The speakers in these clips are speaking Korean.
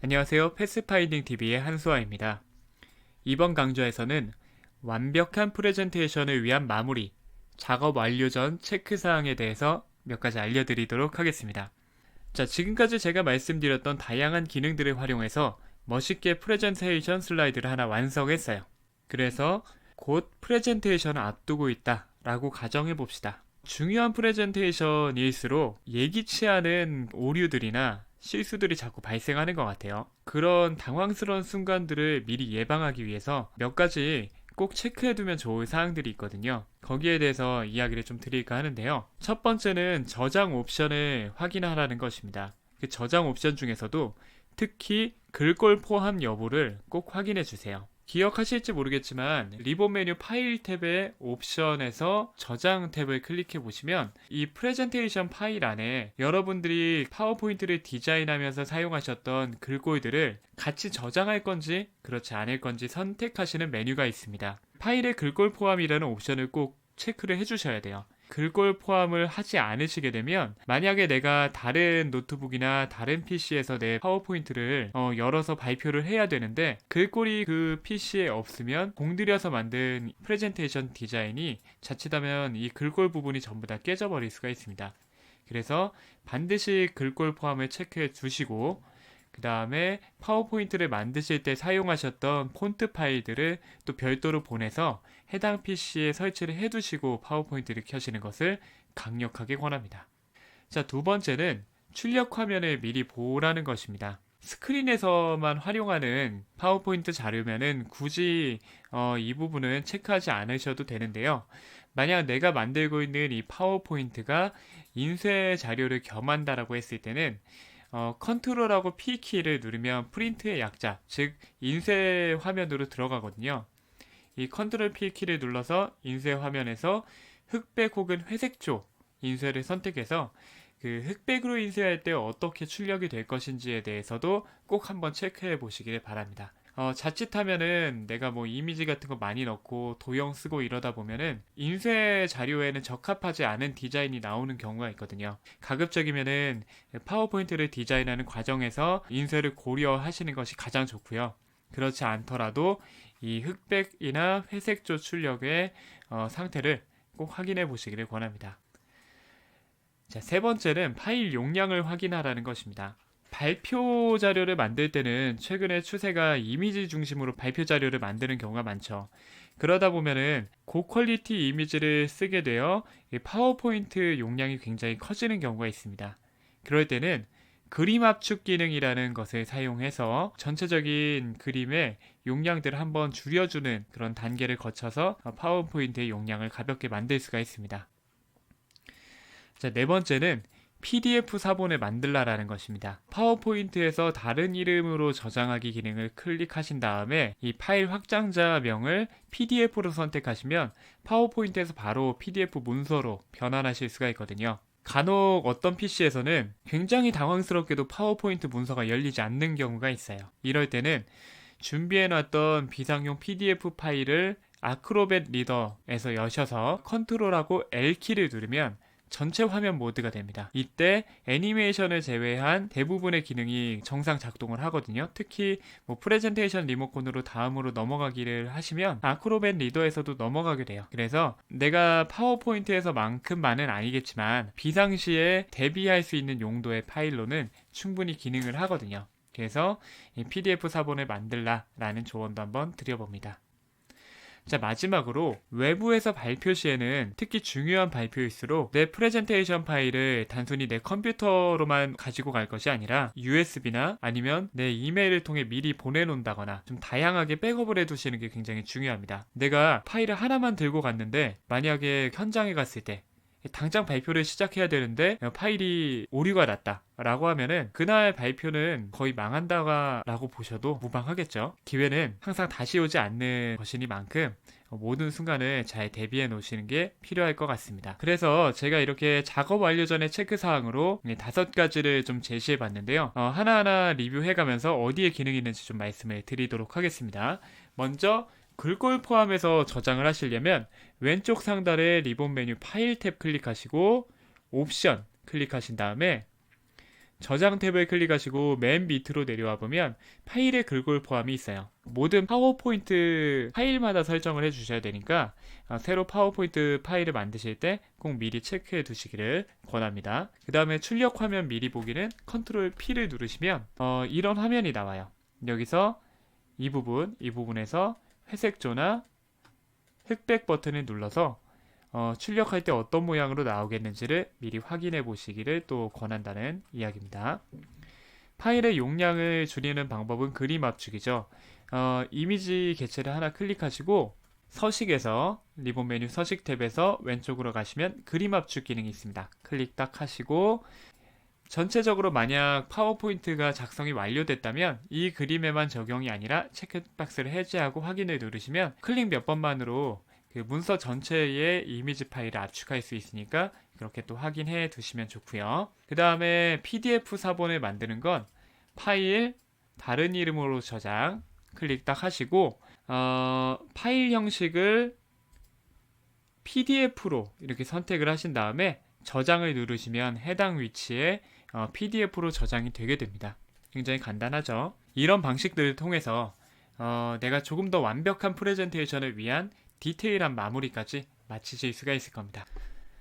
안녕하세요. 패스파인딩TV의 한수아입니다. 이번 강좌에서는 완벽한 프레젠테이션을 위한 마무리, 작업 완료 전 체크사항에 대해서 몇 가지 알려드리도록 하겠습니다. 자, 지금까지 제가 말씀드렸던 다양한 기능들을 활용해서 멋있게 프레젠테이션 슬라이드를 하나 완성했어요. 그래서 곧 프레젠테이션을 앞두고 있다 라고 가정해 봅시다. 중요한 프레젠테이션일수록 예기치 않은 오류들이나 실수들이 자꾸 발생하는 것 같아요. 그런 당황스러운 순간들을 미리 예방하기 위해서 몇 가지 꼭 체크해두면 좋을 사항들이 있거든요. 거기에 대해서 이야기를 좀 드릴까 하는데요. 첫 번째는 저장 옵션을 확인하라는 것입니다. 그 저장 옵션 중에서도 특히 글꼴 포함 여부를 꼭 확인해 주세요. 기억하실지 모르겠지만 리본 메뉴 파일 탭의 옵션에서 저장 탭을 클릭해 보시면 이 프레젠테이션 파일 안에 여러분들이 파워포인트를 디자인하면서 사용하셨던 글꼴들을 같이 저장할 건지 그렇지 않을 건지 선택하시는 메뉴가 있습니다. 파일에 글꼴 포함이라는 옵션을 꼭 체크를 해주셔야 돼요. 글꼴 포함을 하지 않으시게 되면 만약에 내가 다른 노트북이나 다른 PC에서 내 파워포인트를 열어서 발표를 해야 되는데 글꼴이 그 PC에 없으면 공들여서 만든 프레젠테이션 디자인이 자칫하면 이 글꼴 부분이 전부 다 깨져버릴 수가 있습니다. 그래서 반드시 글꼴 포함을 체크해 주시고 그 다음에 파워포인트를 만드실 때 사용하셨던 폰트 파일들을 또 별도로 보내서 해당 PC에 설치를 해두시고 파워포인트를 켜시는 것을 강력하게 권합니다. 자, 두 번째는 출력 화면을 미리 보라는 것입니다. 스크린에서만 활용하는 파워포인트 자료면은 굳이 이 부분은 체크하지 않으셔도 되는데요. 만약 내가 만들고 있는 이 파워포인트가 인쇄 자료를 겸한다라고 했을 때는 컨트롤하고 P 키를 누르면 프린트의 약자, 즉 인쇄 화면으로 들어가거든요. 이 컨트롤 P 키를 눌러서 인쇄 화면에서 흑백 혹은 회색조 인쇄를 선택해서 그 흑백으로 인쇄할 때 어떻게 출력이 될 것인지에 대해서도 꼭 한번 체크해 보시길 바랍니다. 자칫하면은 내가 뭐 이미지 같은 거 많이 넣고 도형 쓰고 이러다 보면은 인쇄 자료에는 적합하지 않은 디자인이 나오는 경우가 있거든요. 가급적이면은 파워포인트를 디자인하는 과정에서 인쇄를 고려하시는 것이 가장 좋고요. 그렇지 않더라도 이 흑백이나 회색조 출력의 상태를 꼭 확인해 보시기를 권합니다. 자, 세 번째는 파일 용량을 확인하라는 것입니다. 발표 자료를 만들 때는 최근에 추세가 이미지 중심으로 발표 자료를 만드는 경우가 많죠. 그러다 보면은 고퀄리티 이미지를 쓰게 되어 파워포인트 용량이 굉장히 커지는 경우가 있습니다. 그럴 때는 그림 압축 기능이라는 것을 사용해서 전체적인 그림의 용량들을 한번 줄여주는 그런 단계를 거쳐서 파워포인트의 용량을 가볍게 만들 수가 있습니다. 자, 네 번째는 PDF 사본을 만들라라는 것입니다. 파워포인트에서 다른 이름으로 저장하기 기능을 클릭하신 다음에 이 파일 확장자명을 PDF로 선택하시면 파워포인트에서 바로 PDF 문서로 변환하실 수가 있거든요. 간혹 어떤 PC에서는 굉장히 당황스럽게도 파워포인트 문서가 열리지 않는 경우가 있어요. 이럴 때는 준비해놨던 비상용 PDF 파일을 아크로벳 리더에서 여셔서 컨트롤하고 L키를 누르면 전체 화면 모드가 됩니다. 이때 애니메이션을 제외한 대부분의 기능이 정상 작동을 하거든요. 특히 뭐 프레젠테이션 리모컨으로 다음으로 넘어가기를 하시면 아크로벳 리더에서도 넘어가게 돼요. 그래서 내가 파워포인트에서만큼만은 아니겠지만 비상시에 대비할 수 있는 용도의 파일로는 충분히 기능을 하거든요. 그래서 이 PDF 사본을 만들라라는 조언도 한번 드려봅니다. 자, 마지막으로 외부에서 발표 시에는 특히 중요한 발표일수록 내 프레젠테이션 파일을 단순히 내 컴퓨터로만 가지고 갈 것이 아니라 USB나 아니면 내 이메일을 통해 미리 보내놓는다거나 좀 다양하게 백업을 해두시는 게 굉장히 중요합니다. 내가 파일을 하나만 들고 갔는데 만약에 현장에 갔을 때 당장 발표를 시작해야 되는데 파일이 오류가 났다 라고 하면은 그날 발표는 거의 망한다라고 보셔도 무방하겠죠. 기회는 항상 다시 오지 않는 것이니만큼 모든 순간을 잘 대비해 놓으시는 게 필요할 것 같습니다. 그래서 제가 이렇게 작업 완료 전에 체크사항으로 5가지를 좀 제시해 봤는데요. 하나하나 리뷰해 가면서 어디에 기능이 있는지 좀 말씀을 드리도록 하겠습니다. 먼저 글꼴 포함해서 저장을 하시려면 왼쪽 상단에 리본 메뉴 파일 탭 클릭하시고 옵션 클릭하신 다음에 저장 탭을 클릭하시고 맨 밑으로 내려와 보면 파일의 글꼴 포함이 있어요. 모든 파워포인트 파일마다 설정을 해주셔야 되니까 새로 파워포인트 파일을 만드실 때 꼭 미리 체크해 두시기를 권합니다. 그 다음에 출력 화면 미리 보기는 컨트롤 P를 누르시면 이런 화면이 나와요. 여기서 이 부분에서 회색조나 흑백 버튼을 눌러서 출력할 때 어떤 모양으로 나오겠는지를 미리 확인해 보시기를 또 권한다는 이야기입니다. 파일의 용량을 줄이는 방법은 그림 압축이죠. 이미지 개체를 하나 클릭하시고 서식에서 리본 메뉴 서식 탭에서 왼쪽으로 가시면 그림 압축 기능이 있습니다. 클릭 딱 하시고 전체적으로 만약 파워포인트가 작성이 완료됐다면 이 그림에만 적용이 아니라 체크박스를 해제하고 확인을 누르시면 클릭 몇 번만으로 그 문서 전체의 이미지 파일을 압축할 수 있으니까 그렇게 또 확인해 두시면 좋고요. 그 다음에 PDF 사본을 만드는 건 파일, 다른 이름으로 저장 클릭 딱 하시고 파일 형식을 PDF로 이렇게 선택을 하신 다음에 저장을 누르시면 해당 위치에 PDF로 저장이 되게 됩니다. 굉장히 간단하죠. 이런 방식들을 통해서 내가 조금 더 완벽한 프레젠테이션을 위한 디테일한 마무리까지 마치실 수가 있을 겁니다.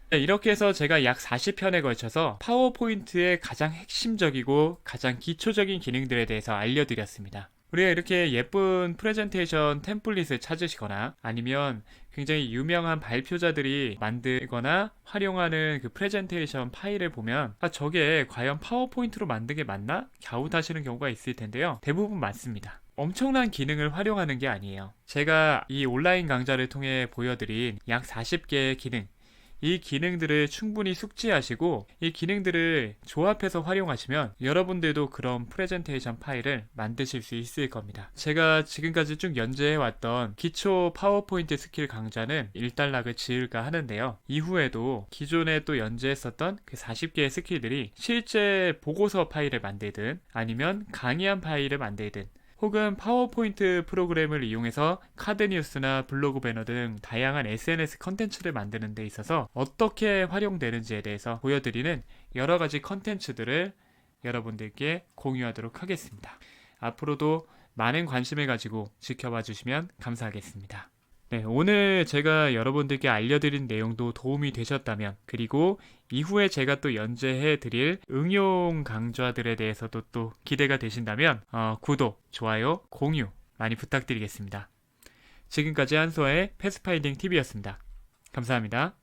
네, 이렇게 해서 제가 약 40편에 걸쳐서 파워포인트의 가장 핵심적이고 가장 기초적인 기능들에 대해서 알려드렸습니다. 우리가 이렇게 예쁜 프레젠테이션 템플릿을 찾으시거나 아니면 굉장히 유명한 발표자들이 만들거나 활용하는 그 프레젠테이션 파일을 보면 저게 과연 파워포인트로 만든 게 맞나? 갸웃하시는 경우가 있을 텐데요. 대부분 맞습니다. 엄청난 기능을 활용하는 게 아니에요. 제가 이 온라인 강좌를 통해 보여드린 약 40개의 기능, 이 기능들을 충분히 숙지하시고 이 기능들을 조합해서 활용하시면 여러분들도 그런 프레젠테이션 파일을 만드실 수 있을 겁니다. 제가 지금까지 쭉 연재해왔던 기초 파워포인트 스킬 강좌는 일단락을 지을까 하는데요. 이후에도 기존에 또 연재했었던 그 40개의 스킬들이 실제 보고서 파일을 만들든 아니면 강의한 파일을 만들든 혹은 파워포인트 프로그램을 이용해서 카드 뉴스나 블로그 배너 등 다양한 SNS 컨텐츠를 만드는 데 있어서 어떻게 활용되는지에 대해서 보여드리는 여러 가지 컨텐츠들을 여러분들께 공유하도록 하겠습니다. 앞으로도 많은 관심을 가지고 지켜봐 주시면 감사하겠습니다. 네, 오늘 제가 여러분들께 알려드린 내용도 도움이 되셨다면 그리고 이후에 제가 또 연재해 드릴 응용 강좌들에 대해서도 또 기대가 되신다면 구독, 좋아요, 공유 많이 부탁드리겠습니다. 지금까지 한소아의 패스파인딩 TV였습니다. 감사합니다.